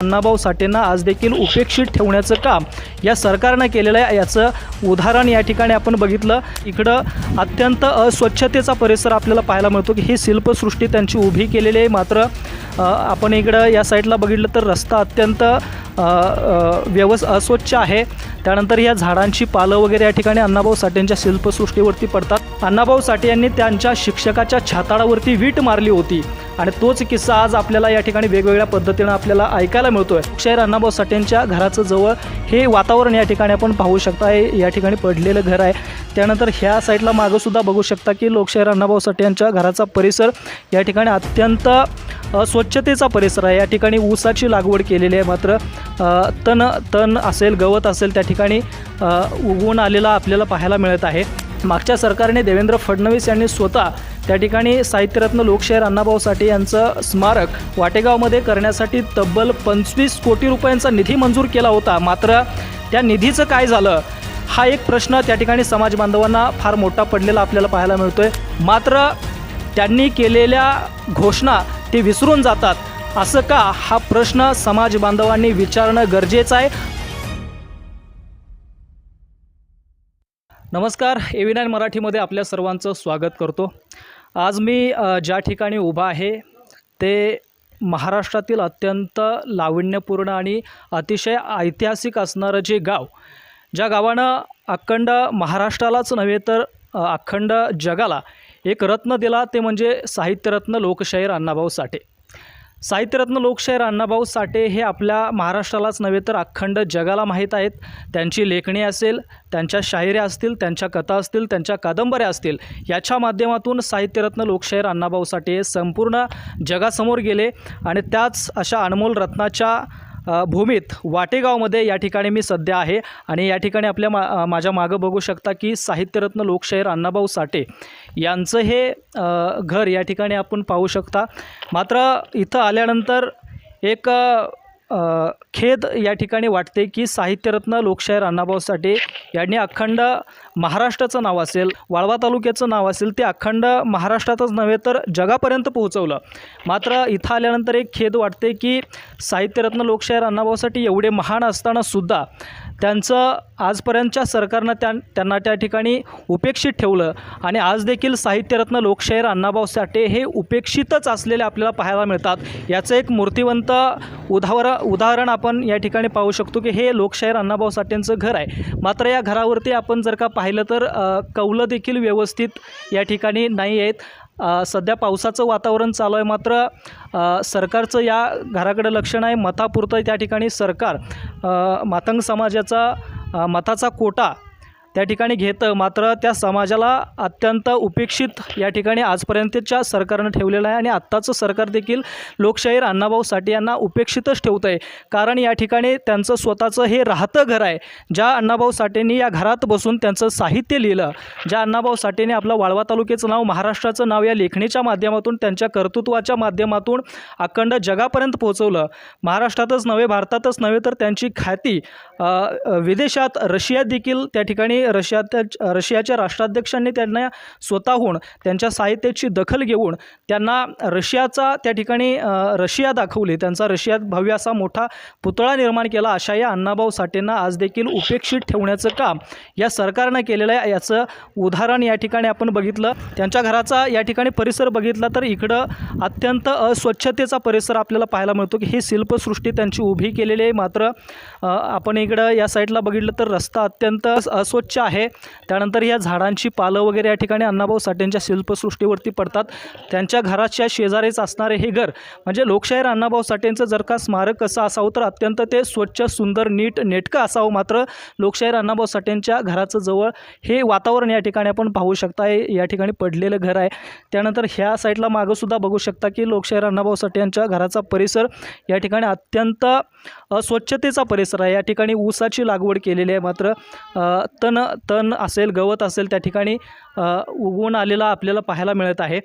अण्णाभाऊ साठेंना आज देखील उपेक्षित ठेवण्याचं काम या सरकारनं केलेलं आहे। याचं उदाहरण या ठिकाणी आपण बघितलं। इकडं अत्यंत अस्वच्छतेचा परिसर आपल्याला पाहायला मिळतो की ही शिल्पसृष्टी त्यांची उभी केलेली आहे। मात्र आपण इकडं या साईडला बघितलं तर रस्ता अत्यंत अस्वच्छ आहे। त्यानंतर या झाडांची पालं वगैरे या ठिकाणी अण्णाभाऊ साठेंच्या शिल्पसृष्टीवरती पडतात। अण्णाभाऊ साठे यांनी त्यांच्या शिक्षकाच्या छाताडावरती वीट मारली होती आणि तोच किस्सा आज आपल्याला या ठिकाणी वेगवेगळ्या पद्धतीनं आपल्याला ऐकायला मिळतोय। लोकशाहीर अण्णाभाऊ साठेंच्या घराचं जवळ हे वातावरण या ठिकाणी आपण पाहू शकता। हे या ठिकाणी पडलेलं घर आहे। त्यानंतर ह्या साईडला मागं सुद्धा बघू शकता की लोकशाहीर अण्णाभाऊ साठे यांच्या घराचा परिसर या ठिकाणी अत्यंत अस्वच्छतेचा परिसर आहे। या ठिकाणी ऊसाची लागवड केलेली आहे। मात्र तण असेल, गवत असेल त्या ठिकाणी उगवून आलेला आपल्याला पाहायला मिळत आहे। मागच्या सरकारने देवेंद्र फडणवीस यांनी स्वतः त्या ठिकाणी साहित्यरत्न लोकशाहीर अण्णाभाऊ साठे यांचं स्मारक वाटेगावमध्ये करण्यासाठी तब्बल 25 कोटी रुपयांचा निधी मंजूर केला होता। मात्र त्या निधीचं काय झालं हा एक प्रश्न त्या ठिकाणी समाज बांधवांना फार मोठा पडलेला आपल्याला पाहायला मिळतोय। मात्र त्यांनी केलेल्या घोषणा ते विसरून जातात असं का, हा प्रश्न समाज बांधवांनी विचारणं गरजेचं आहे। नमस्कार, AV9 मराठीमध्ये आपल्या सर्वांचं स्वागत करतो। आज मी ज्या ठिकाणी उभा आहे ते महाराष्ट्रातील अत्यंत लावण्यपूर्ण आणि अतिशय ऐतिहासिक असणारं जे गाव, ज्या गावानं अखंड महाराष्ट्रालाच नव्हे तर अखंड जगाला एक रत्न दिला, ते म्हणजे साहित्यरत्न लोकशाहीर अण्णाभाऊ साठे। साहित्यरत्न लोकशाहीर अण्णाभाऊ साठे हे आपल्या महाराष्ट्रालाच नव्हे तर अखंड जगाला माहीत आहेत। त्यांची लेखणी असेल, त्यांच्या शायऱ्या असतील, त्यांच्या कथा असतील, त्यांच्या कादंबऱ्या असतील, याच्या माध्यमातून साहित्यरत्न लोकशाहीर अण्णाभाऊ साठे संपूर्ण जगासमोर गेले आणि त्याच अशा अनमोल रत्नाच्या भूमीत वाटेगावमध्ये या ठिकाणी मी सध्या आहे आणि या ठिकाणी आपल्या माझ्या मागं बघू शकता की साहित्यरत्न लोकशाहीर अण्णाभाऊ साठे यांचं हे घर या ठिकाणी आपण पाहू शकता। मात्र इथं आल्यानंतर एक खेद या ठिकाणी वाटते की साहित्यरत्न लोकशाहीर अण्णाभाऊ साठे यांनी अखंड महाराष्ट्राचं नाव असेल, वाळवा तालुक्याचं नाव असेल, ते अखंड महाराष्ट्रातच नव्हे तर जगापर्यंत पोहोचवलं। मात्र इथं आल्यानंतर एक खेद वाटते की साहित्यरत्न लोकशाहीर अण्णाभाऊ साठे एवढे महान असतानासुद्धा त्यांचं आजपर्यंतच्या सरकारनं त्यांना त्या ठिकाणी उपेक्षित ठेवलं आणि आज देखील साहित्यरत्न लोकशाहीर अण्णाभाऊ साठे हे उपेक्षितच असलेले आपल्याला पाहायला मिळतात। याचं एक मूर्तिवंत उदाहरण आपण या ठिकाणी पाहू शकतो की हे लोकशाहीर अण्णाभाऊ साठेंचं घर आहे। मात्र या घरावरती आपण जर का पाहिलं तर कौलं देखील व्यवस्थित या ठिकाणी नाही आहेत। सध्या पावसाचं वातावरण चालू आहे, मात्र सरकारचं या घराकडे लक्ष नाही। मतापुरतं त्या ठिकाणी सरकार मातंग समाजाचा मताचा कोटा त्या ठिकाणी घेतं, मात्र त्या समाजाला अत्यंत उपेक्षित या ठिकाणी आजपर्यंतच्या सरकारनं ठेवलेलं आहे आणि आत्ताचं सरकार देखील लोकशाहीर अण्णाभाऊ साठे यांना उपेक्षितच ठेवतं आहे। कारण या ठिकाणी त्यांचं स्वतःचं हे राहतं घर आहे। ज्या अण्णाभाऊ साठेंनी या घरात बसून त्यांचं साहित्य लिहिलं, ज्या अण्णाभाऊ साठेंनी आपलं वाळवा तालुक्याचं नाव, महाराष्ट्राचं नाव या लेखणीच्या माध्यमातून, त्यांच्या कर्तृत्वाच्या माध्यमातून अखंड जगापर्यंत पोहोचवलं। महाराष्ट्रातच नव्हे, भारतातच नव्हे तर त्यांची ख्याती विदेशात, रशियात देखील त्या ठिकाणी रशियाच्या राष्ट्राध्यक्षांनी त्यांना स्वतःहून त्यांच्या साहित्याची दखल घेऊन त्यांना रशियाचा त्या ठिकाणी रशिया दाखवली, त्यांचा रशियात भव्य असा मोठा पुतळा निर्माण केला। अशा या अण्णाभाऊ साठेंना आज देखील उपेक्षित ठेवण्याचं काम या सरकारनं केलेलं आहे। याचं उदाहरण या ठिकाणी आपण बघितलं। त्यांच्या घराचा या ठिकाणी परिसर बघितला तर इकडं अत्यंत अस्वच्छतेचा परिसर आपल्याला पाहायला मिळतो की ही शिल्पसृष्टी त्यांची उभी केलेली आहे। मात्र आपण इकडं या साईडला बघितलं तर रस्ता अत्यंत अस्वच्छ आहे। त्यानंतर या झाडांची पालं वगैरे या ठिकाणी अण्णाभाऊ साठेंच्या शिल्पसृष्टीवरती पडतात। त्यांच्या घराच्या शेजारीच असणारे हे घर म्हणजे लोकशाहीर अण्णाभाऊ साठेंचं जर का स्मारक कसं असावं तर अत्यंत ते स्वच्छ, सुंदर, नीट नेटकं असावं। मात्र लोकशाहीर अण्णाभाऊ साठेंच्या घराचं जवळ हे वातावरण या ठिकाणी आपण पाहू शकता। हे या ठिकाणी पडलेलं घर आहे। त्यानंतर ह्या साईडला मागं सुद्धा बघू शकता की लोकशाहीर अण्णाभाऊ साठे यांच्या घराचा परिसर या ठिकाणी अत्यंत अस्वच्छतेचा परिसर आहे। या ठिकाणी ऊसाची लागवड केलेली आहे। मात्र तण असेल, गवत असेल त्या ठिकाणी उगवून आलेला आपल्याला पाहायला मिळत आहे।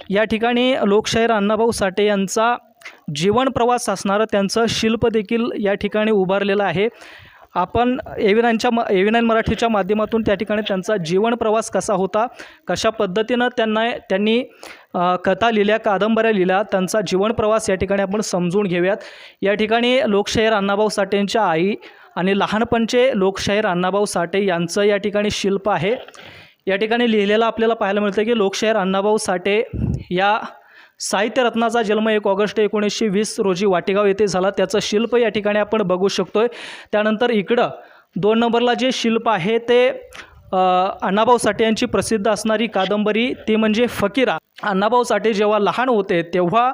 या ठिकाणी लोकशाहीर अण्णाभाऊ साठे यांचा जीवन प्रवास असणारं त्यांचं शिल्प देखील या ठिकाणी उभारलेलं आहे। आपण AV9 मराठीच्या माध्यमातून त्या ठिकाणी त्यांचा जीवन प्रवास कसा होता, कशा पद्धतीनं त्यांनी कथा लिहिल्या, कादंबऱ्या लिहिल्या, त्यांचा जीवनप्रवास या ठिकाणी आपण समजून घेऊयात. या ठिकाणी लोकशाहीर अण्णाभाऊ साठेंच्या आई आणि लहानपणचे लोकशाहीर अण्णाभाऊ साठे यांचं या ठिकाणी शिल्प आहे. या ठिकाणी लिहिलेलं आपल्याला पाहायला मिळतं की लोकशाहीर अण्णाभाऊ साठे या साहित्यरत्नाचा जन्म 1 ऑगस्ट 1920 रोजी वाटेगाव येथे झाला. त्याचं शिल्प या ठिकाणी आपण बघू शकतोय. त्यानंतर इकडं 2 नंबरला जे शिल्प आहे ते अण्णाभाऊ साठे यांची प्रसिद्ध असणारी कादंबरी ती म्हणजे फकीरा. अण्णाभाऊ साठे जेव्हा लहान होते तेव्हा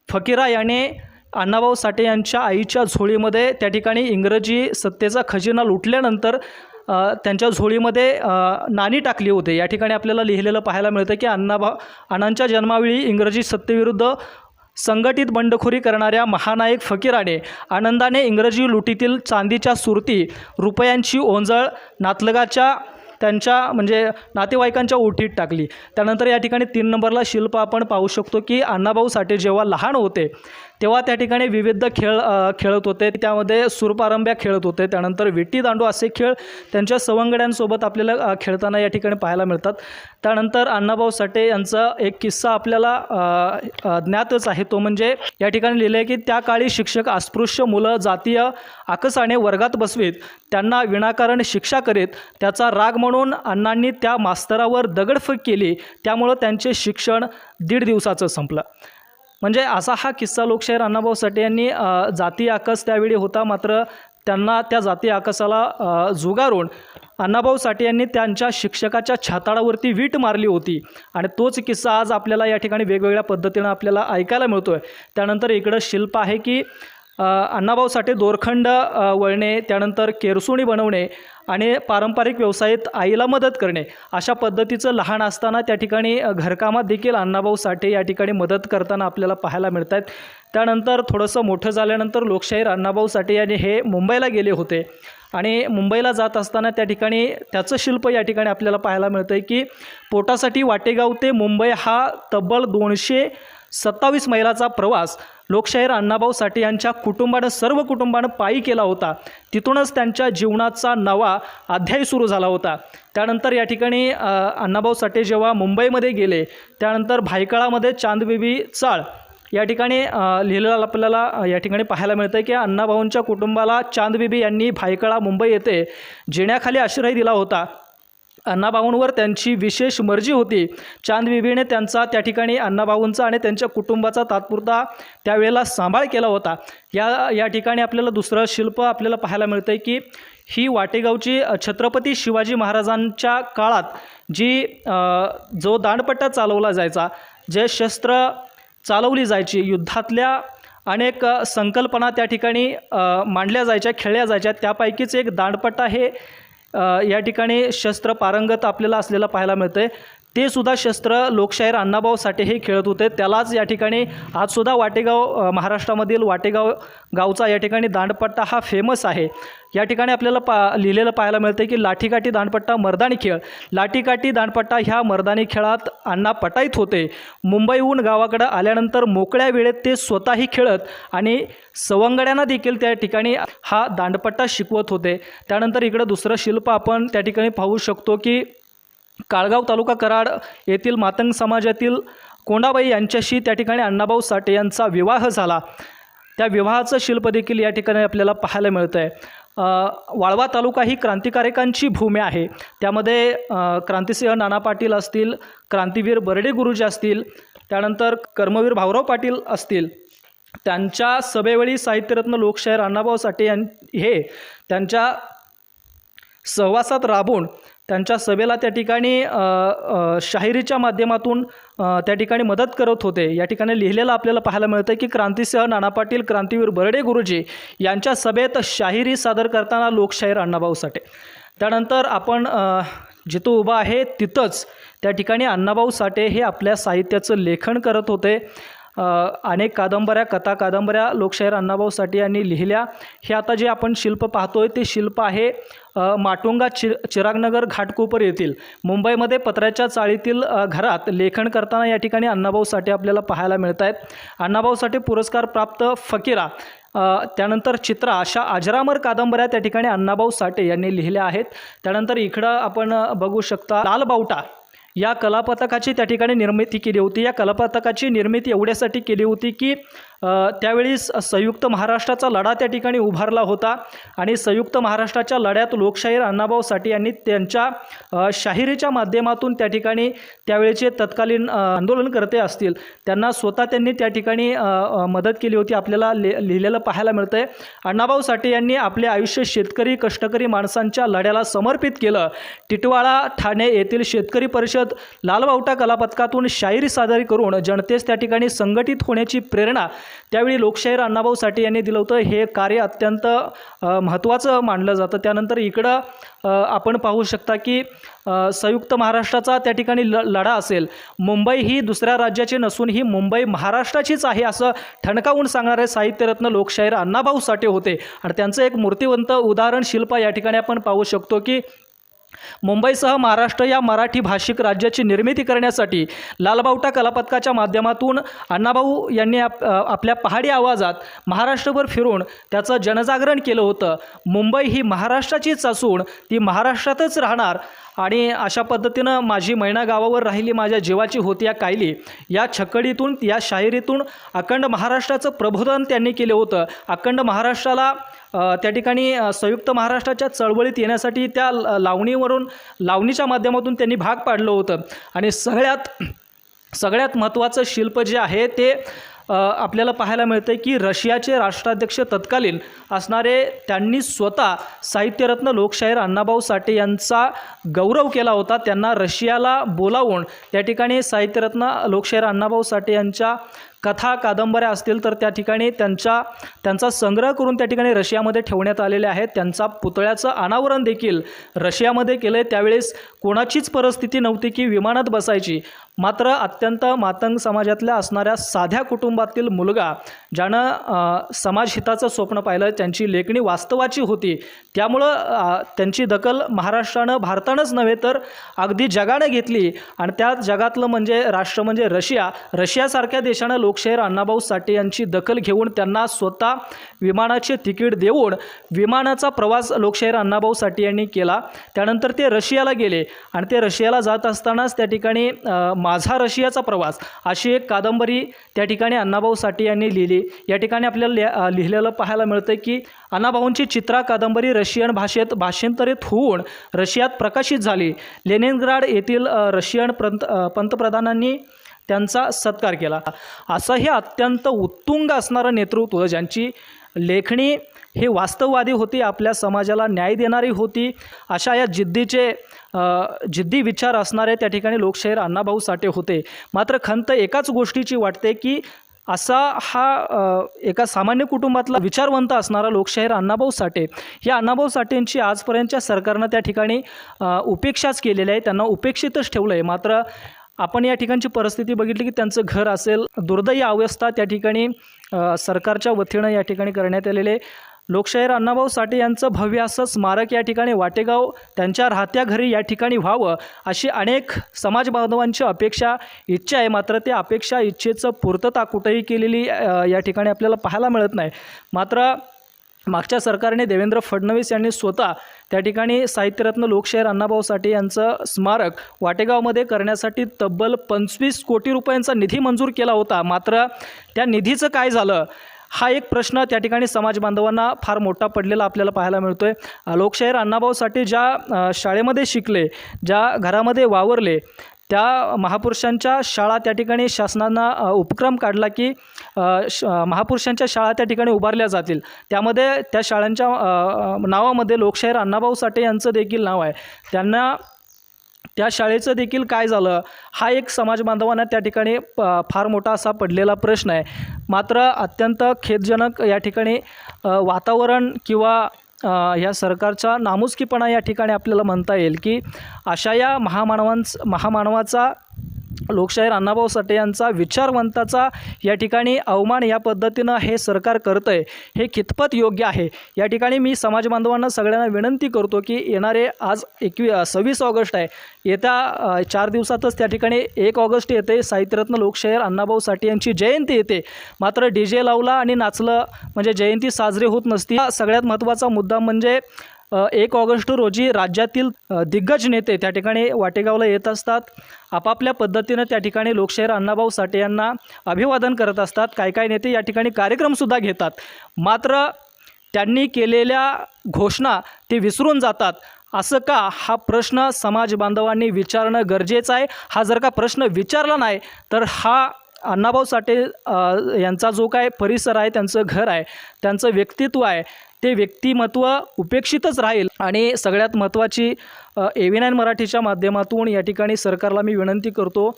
फकीरा याने अण्णाभाऊ साठे यांच्या आईच्या झोळीमध्ये त्या ठिकाणी इंग्रजी सत्तेचा खजिना लुटल्यानंतर त्यांच्या झोळीमध्ये नाणी टाकली होती. या ठिकाणी आपल्याला लिहिलेलं पाहायला मिळतं की अण्णांच्या जन्मावेळी इंग्रजी सत्तेविरुद्ध संघटित बंडखोरी करणाऱ्या महानायक फकीराने आनंदाने इंग्रजी लुटीतील चांदीच्या सुरती रुपयांची ओंजळ नातलगाच्या त्यांच्या म्हणजे नातेवाईकांच्या ओटीत टाकली. त्यानंतर या ठिकाणी 3 नंबरला शिल्प आपण पाहू शकतो की अण्णाभाऊ साठे जेव्हा लहान होते तेव्हा त्या ठिकाणी विविध खेळ खेळत होते. त्यामध्ये सूरपारंब्या खेळत होते. त्यानंतर विटी दांडू असे खेळ त्यांच्या सवंगड्यांसोबत आपल्याला खेळताना या ठिकाणी पाहायला मिळतात. त्यानंतर अण्णाभाऊ साठे यांचा एक किस्सा आपल्याला ज्ञातच आहे. तो म्हणजे या ठिकाणी लिहिले की त्या काळी शिक्षक अस्पृश्य मुलं जातीय आकसाने वर्गात बसवीत, त्यांना विनाकारण शिक्षा करीत. त्याचा राग म्हणून अण्णांनी त्या मास्तरावर दगडफेक केली. त्यामुळं त्यांचे शिक्षण 1.5 दिवसाचं संपलं. म्हणजे असा हा किस्सा लोकशाहीर अण्णाभाऊ साठे यांनी जाती आकस त्यावेळी होता, मात्र त्यांना त्या जाती आकसाला जुगारून अण्णाभाऊ साठे यांनी त्यांच्या शिक्षकाच्या छाताडावरती वीट मारली होती. आणि तोच किस्सा आज आपल्याला या ठिकाणी वेगवेगळ्या पद्धतीनं आपल्याला ऐकायला मिळतो आहे. त्यानंतर इकडं शिल्प आहे की अण्णाभाऊ साठे दोरखंड वळणे, त्यानंतर केरसुणी बनवणे आणि पारंपरिक व्यवसायात आईला मदत करणे अशा पद्धतीचं लहान असताना त्या ठिकाणी घरकामात देखील अण्णाभाऊ साठे या ठिकाणी मदत करताना आपल्याला पाहायला मिळत आहेत. त्यानंतर थोडंसं मोठं झाल्यानंतर लोकशाहीर अण्णाभाऊ साठे यांनी हे मुंबईला गेले होते आणि मुंबईला जात असताना त्या ठिकाणी त्याचं शिल्प या ठिकाणी आपल्याला पाहायला मिळतं आहे की पोटासाठी वाटेगाव ते मुंबई हा तब्बल 227 मैलाचा प्रवास लोकशाहीर अण्णाभाऊ साठे यांच्या सर्व कुटुंबानं पायी केला होता. तिथूनच त्यांच्या जीवनाचा नवा अध्याय सुरू झाला होता. त्यानंतर या ठिकाणी अण्णाभाऊ साठे जेव्हा मुंबईमध्ये गेले त्यानंतर भायखळामध्ये चांदबिबी चाळ या ठिकाणी लिहिलेलं आपल्याला या ठिकाणी पाहायला मिळतं की अण्णाभाऊंच्या कुटुंबाला चांदबिबी यांनी भायखळा मुंबई येथे जिण्याखाली आश्रय दिला होता. अण्णाभाऊंवर त्यांची विशेष मर्जी होती. चांदबिबीने त्यांचा त्या ठिकाणी अण्णाभाऊंचा आणि त्यांच्या कुटुंबाचा तात्पुरता त्यावेळेला सांभाळ केला होता. या ठिकाणी आपल्याला दुसरं शिल्प आपल्याला पाहायला मिळतं आहे की ही वाटेगावची छत्रपती शिवाजी महाराजांच्या काळात जो दांडपट्टा चालवला जायचा, जे शस्त्र चालवली जायची, युद्धातल्या अनेक संकल्पना त्या ठिकाणी मांडल्या जायच्या, खेळल्या जायच्या, त्यापैकीच एक दांडपट्टा हे या ठिकाणी शस्त्र पारंगत आपल्याला असलेलं पाहायला मिळतं आहे. ते सुद्धा शस्त्र लोकशाहीर अण्णाभाऊ साठे हे खेळत होते. त्यालाच या ठिकाणी आजसुद्धा वाटेगाव महाराष्ट्रामधील वाटेगाव गावचा या ठिकाणी दांडपट्टा हा फेमस आहे. या ठिकाणी आपल्याला लिहिलेलं पाहायला मिळतं की लाठीकाठी दांडपट्टा मर्दानी खेळ. लाठीकाठी दांडपट्टा ह्या मर्दानी खेळात अण्णा पटाईत होते. मुंबईहून गावाकडं आल्यानंतर मोकळ्या वेळेत ते स्वतःही खेळत आणि सवंगड्यांना देखील त्या ठिकाणी हा दांडपट्टा शिकवत होते. त्यानंतर इकडं दुसरं शिल्प आपण त्या ठिकाणी पाहू शकतो की काळगाव तालुका कराड येथील मातंग समाजातील कोंडाबाई यांच्याशी त्या ठिकाणी अण्णाभाऊ साठे यांचा विवाह झाला. त्या विवाहाचं शिल्प देखील या ठिकाणी आपल्याला पाहायला मिळतं आहे. वाळवा तालुका ही क्रांतिकारकांची भूमी आहे. त्यामध्ये क्रांतिसिंह नाना पाटील असतील, क्रांतीवीर बर्डे गुरुजी असतील, त्यानंतर कर्मवीर भाऊराव पाटील असतील. त्यांच्या सभेवेळी साहित्यरत्न लोकशाहीर अण्णाभाऊ साठे हे त्यांच्या सहवासात राबून त्यांच्या सभेला त्या ठिकाणी शाहिरीच्या माध्यमातून त्या ठिकाणी मदत करत होते. या ठिकाणी लिहिलेलं आपल्याला पाहायला मिळतं की क्रांतिसिंह नाना पाटील, क्रांतीवीर बर्डे गुरुजी यांच्या सभेत शाहिरी सादर करताना लोकशाहीर अण्णाभाऊ साठे. त्यानंतर आपण जिथं उभा आहे तिथंच त्या ठिकाणी अण्णाभाऊ साठे हे आपल्या साहित्याचं लेखन करत होते. अनेक कादंबऱ्या लोकशाहीर अण्णाभाऊ साठे यांनी लिहिल्या. हे आता जे आपण शिल्प पाहतोय ते शिल्प आहे माटुंगा चिरागनगर घाटकोपर येथील मुंबईमध्ये पत्र्याच्या चाळीतील घरात लेखन करताना या ठिकाणी अण्णाभाऊ साठे आपल्याला पाहायला मिळत आहेत. अण्णाभाऊ साठे पुरस्कार प्राप्त फकीरा, त्यानंतर चित्रा अशा अजरामर कादंबऱ्या त्या ठिकाणी अण्णाभाऊ साठे यांनी लिहिल्या आहेत. त्यानंतर इकडं आपण बघू शकता लाल बावटा या कलापथकाची त्या ठिकाणी निर्मिती केली होती। या कलापथकाची निर्मिती एवढ्यासाठी केली होती की त्यावेळी संयुक्त महाराष्ट्राचा लढा त्या ठिकाणी उभारला होता आणि संयुक्त महाराष्ट्राच्या लढ्यात लोकशाहीर अण्णाभाऊ साठे यांनी त्यांच्या शाहिरीच्या माध्यमातून त्या ठिकाणी त्यावेळेचे तत्कालीन आंदोलनकर्ते असतील त्यांना स्वतः त्यांनी त्या ठिकाणी मदत केली होती। आपल्याला लिहिलेलं पाहायला मिळतं आहे। अण्णाभाऊ साठे यांनी आपले आयुष्य शेतकरी कष्टकरी माणसांच्या लढ्याला समर्पित केलं। टिटवाळा ठाणे येथील शेतकरी परिषद लालबावटा कलापथकातून शाहिरी सादर करून जनतेस त्या ठिकाणी संघटित होण्याची प्रेरणा त्यावेळी लोकशाहीर अण्णाभाऊ साठे यांनी दिलं होतं। हे कार्य अत्यंत महत्त्वाचं मानलं जातं। त्यानंतर इकडं आपण पाहू शकता की संयुक्त महाराष्ट्राचा त्या ठिकाणी लढा असेल। मुंबई ही दुसऱ्या राज्याची नसून ही मुंबई महाराष्ट्राचीच आहे असं ठणकावून सांगणारे साहित्यरत्न लोकशाहीर अण्णाभाऊ साठे होते आणि त्यांचं एक मूर्तिवंत उदाहरण शिल्प या ठिकाणी आपण पाहू शकतो की मुंबईसह महाराष्ट्र या मराठी भाषिक राज्याची निर्मिती करण्यासाठी लालबावटा कलापथकाच्या माध्यमातून अण्णाभाऊ यांनी आपल्या पहाडी आवाजात महाराष्ट्रभर फिरून त्याचं जनजागरण केलं होतं। मुंबई ही महाराष्ट्राचीच असून ती महाराष्ट्रातच राहणार आणि अशा पद्धतीनं माझी मैना गावावर राहिली माझ्या जीवाची होती या कायली या छकडीतून या शाहिरीतून अखंड महाराष्ट्राचं प्रबोधन त्यांनी केलं होतं। अखंड महाराष्ट्राला त्या ठिकाणी संयुक्त महाराष्ट्राच्या चळवळीत येण्यासाठी त्या लावणीच्या माध्यमातून त्यांनी भाग पाडलं होतं आणि सगळ्यात महत्त्वाचं शिल्प जे आहे ते आपल्याला पाहायला मिळते की रशियाचे राष्ट्राध्यक्ष तत्कालीन असणारे त्यांनी स्वतः साहित्यरत्न लोकशाहीर अण्णाभाऊ साठे यांचा गौरव केला होता। त्यांना रशियाला बोलावून त्या ठिकाणी साहित्यरत्न लोकशाहीर अण्णाभाऊ साठे यांच्या कथा कादंबऱ्या असतील तर त्या ठिकाणी त्यांचा संग्रह करून त्या ठिकाणी रशियामध्ये ठेवण्यात आलेले आहेत। त्यांचा पुतळ्याचं अनावरण देखील रशियामध्ये केलं आहे। त्यावेळेस कोणाचीच परिस्थिती नव्हती की विमानात बसायची, मात्र अत्यंत मातंग समाजातल्या असणाऱ्या साध्या कुटुंबातील मुलगा ज्यानं समाजहिताचं स्वप्न पाहिलं, त्यांची लेखणी वास्तवाची होती, त्यामुळं त्यांची दखल महाराष्ट्रानं भारतानंच नव्हे तर अगदी जगानं घेतली आणि त्या जगातलं म्हणजे राष्ट्र म्हणजे रशियासारख्या देशानं लोकशाहीर अण्णाभाऊ साठे यांची दखल घेऊन त्यांना स्वतः विमानाचे तिकीट देऊन विमानाचा प्रवास लोकशाहीर अण्णाभाऊ साठे यांनी केला। त्यानंतर ते रशियाला गेले आणि ते रशियाला जात असतानाच त्या ठिकाणी माझा रशियाचा प्रवास अशी एक कादंबरी त्या ठिकाणी अण्णाभाऊ साठे यांनी लिहिली। या ठिकाणी आपल्याला लिहिलेलं पाहायला मिळतं की अण्णाभाऊंची चित्रा कादंबरी रशियन भाषेत भाषांतरित होऊन रशियात प्रकाशित झाली। लेनिनग्राड येथील रशियन पंतप्रधानांनी त्यांचा सत्कार केला। असं हे अत्यंत उत्तुंग असणारं नेतृत्व ज्यांची लेखणी हे वास्तववादी होती, आपल्या समाजाला न्याय देणारी होती, अशा या जिद्दी विचार असणारे त्या ठिकाणी लोकशाहीर अण्णाभाऊ साठे होते। मात्र खंत एकाच गोष्टीची वाटते की असा हा एका सामान्य कुटुंबातला विचारवंत असणारा लोकशाहीर अण्णाभाऊ साठे, या अण्णाभाऊ साठेंची आजपर्यंतच्या सरकारनं त्या ठिकाणी उपेक्षाच केलेली आहे, त्यांना उपेक्षितच ठेवलं आहे। मात्र आपण या ठिकाणची परिस्थिती बघितली की त्यांचं घर असेल, दुर्दैवी अवस्था त्या ठिकाणी सरकारच्या वतीनं या ठिकाणी करण्यात आलेले। लोकशाहीर अण्णाभाऊ साठे यांचं भव्य असं स्मारक या ठिकाणी वाटेगाव त्यांच्या राहत्या घरी या ठिकाणी व्हावं अशी अनेक समाज बांधवांची अपेक्षा इच्छा आहे। मात्र त्या अपेक्षा इच्छेचं पूर्तता कुठेही केलेली या ठिकाणी आपल्याला पाहायला मिळत नाही। मात्र मागच्या सरकारने देवेंद्र फडणवीस यांनी स्वतः त्या ठिकाणी साहित्यरत्न लोकशाहीर अण्णाभाऊ साठे यांचं स्मारक वाटेगावमध्ये करण्यासाठी तब्बल 25 कोटी रुपयांचा निधी मंजूर केला होता। मात्र त्या निधीचं काय झालं हा एक प्रश्न त्या ठिकाणी समाज बांधवांना फार मोठा पडलेला आपल्याला पाहायला मिळतोय। लोकशाहीर अण्णाभाऊ साठे ज्या शाळेमध्ये शिकले, ज्या घरामध्ये वावरले, त्या महापुरुषांच्या शाळा त्या ठिकाणी शासनानं उपक्रम काढला की महापुरुषांच्या शाळा त्या ठिकाणी उभारल्या जातील। त्यामध्ये त्या शाळांच्या नावामध्ये लोकशाहीर अण्णाभाऊ साठे यांचं देखील नाव आहे। त्यांना त्या शाळेचं देखील काय झालं हा एक समाज बांधवांना त्या ठिकाणी फार मोठा असा पडलेला प्रश्न आहे। मात्र अत्यंत खेदजनक या ठिकाणी वातावरण किंवा या सरकारचा नामुष्कीपणा या ठिकाणी आपल्याला म्हणता येईल की अशा या महामानवाचा लोकशाहीर अण्णाभाऊ साठे यांचा विचारवंताचा या ठिकाणी अवमान या पद्धतीनं हे सरकार करतं आहे, हे कितपत योग्य आहे। या ठिकाणी मी समाज बांधवांना सगळ्यांना विनंती करतो की येणारे आज 26 ऑगस्ट आहे, येत्या 4 दिवसातच त्या ठिकाणी 1 ऑगस्ट येते, साहित्यरत्न लोकशाहीर अण्णाभाऊ साठे यांची जयंती येते। मात्र DJ लावला आणि नाचलं म्हणजे जयंती साजरी होत नसती। सगळ्यात महत्त्वाचा मुद्दा म्हणजे 1 ऑगस्ट रोजी राज्यातील दिग्गज नेते त्या ठिकाणी वाटेगावला येत असतात. आपापल्या पद्धतीनं त्या ठिकाणी लोकशाहीर अण्णाभाऊ साठे यांना अभिवादन करत असतात. काही नेते या ठिकाणी कार्यक्रमसुद्धा घेतात. मात्र त्यांनी केलेल्या घोषणा ते विसरून जातात. असं का, हा प्रश्न समाज बांधवांनी विचारणं गरजेचं आहे. हा जर का प्रश्न विचारला नाही तर हा अण्णाभाऊ साठे यांचा जो काय परिसर आहे, त्यांचं घर आहे, त्यांचं व्यक्तित्व आहे, ते व्यक्तिमत्व उपेक्षितच राहील. आणि सगळ्यात महत्त्वाची AV9 मराठीच्या माध्यमातून या ठिकाणी सरकारला मी विनंती करतो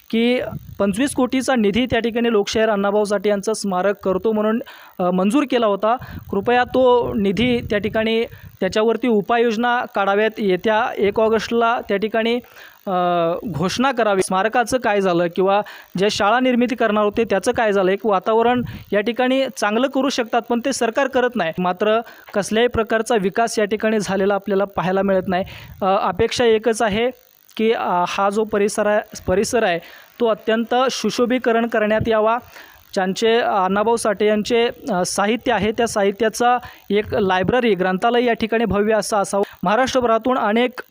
की 25 कोटीचा निधी त्या ठिकाणी लोकशाहीर अण्णाभाऊ साठे यांचं स्मारक करतो म्हणून मंजूर केला होता. कृपया तो निधी त्या ठिकाणी त्याच्यावरती उपाययोजना काढाव्यात. येत्या 1 ऑगस्टला त्या ठिकाणी घोषणा करावी. स्मारकाचं काय झालं किंवा जे शाळा निर्मिती करणार होते त्याचं काय झालं. एक वातावरण या ठिकाणी चांगलं करू शकतात पण ते सरकार करत नाही. मात्र कसल्याही प्रकारचा विकास या ठिकाणी झालेला आपल्याला पाहायला मिळत नाही. अपेक्षा एकच आहे की हा जो परिसर आहे तो अत्यंत सुशोभीकरण करण्यात यावा. ज्यांचे अण्णाभाऊ साठे यांचे साहित्य आहे त्या साहित्याचा एक लायब्ररी, ग्रंथालय या ठिकाणी भव्य असं असावं. महाराष्ट्रभरातून अनेक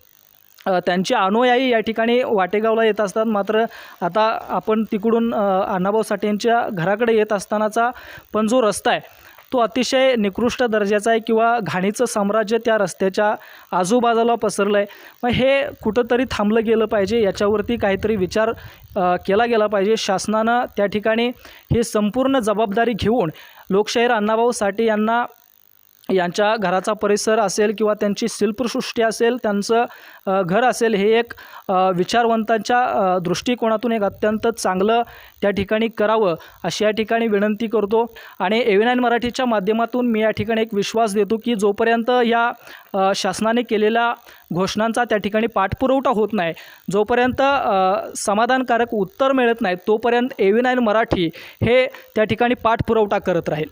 त्यांचे अनुयायी या ठिकाणी वाटेगावला येत असतात. मात्र आता आपण तिकडून अण्णाभाऊ साठे यांच्या घराकडे येत असतानाचा पण जो रस्ता आहे तो अतिशय निकृष्ट दर्जाचा आहे किंवा घाणीचं साम्राज्य त्या रस्त्याच्या आजूबाजूला पसरलं आहे. मग हे कुठंतरी थांबलं गेलं पाहिजे. याच्यावरती काहीतरी विचार केला गेला पाहिजे. शासनानं त्या ठिकाणी ही संपूर्ण जबाबदारी घेऊन लोकशाहीर अण्णाभाऊ साठे यांच्या घराचा परिसर असेल किंवा त्यांची शिल्पसृष्टी असेल, त्यांचं घर असेल, हे एक विचारवंतांच्या दृष्टिकोनातून एक अत्यंत चांगलं त्या ठिकाणी करावं अशी या ठिकाणी विनंती करतो. आणि AV9 मराठीच्या माध्यमातून मी या ठिकाणी एक विश्वास देतो की जोपर्यंत या शासनाने केलेल्या घोषणांचा त्या ठिकाणी पाठपुरवठा होत नाही, जोपर्यंत समाधानकारक उत्तर मिळत नाही, तोपर्यंत AV9 मराठी हे त्या ठिकाणी पाठपुरवठा करत राहील.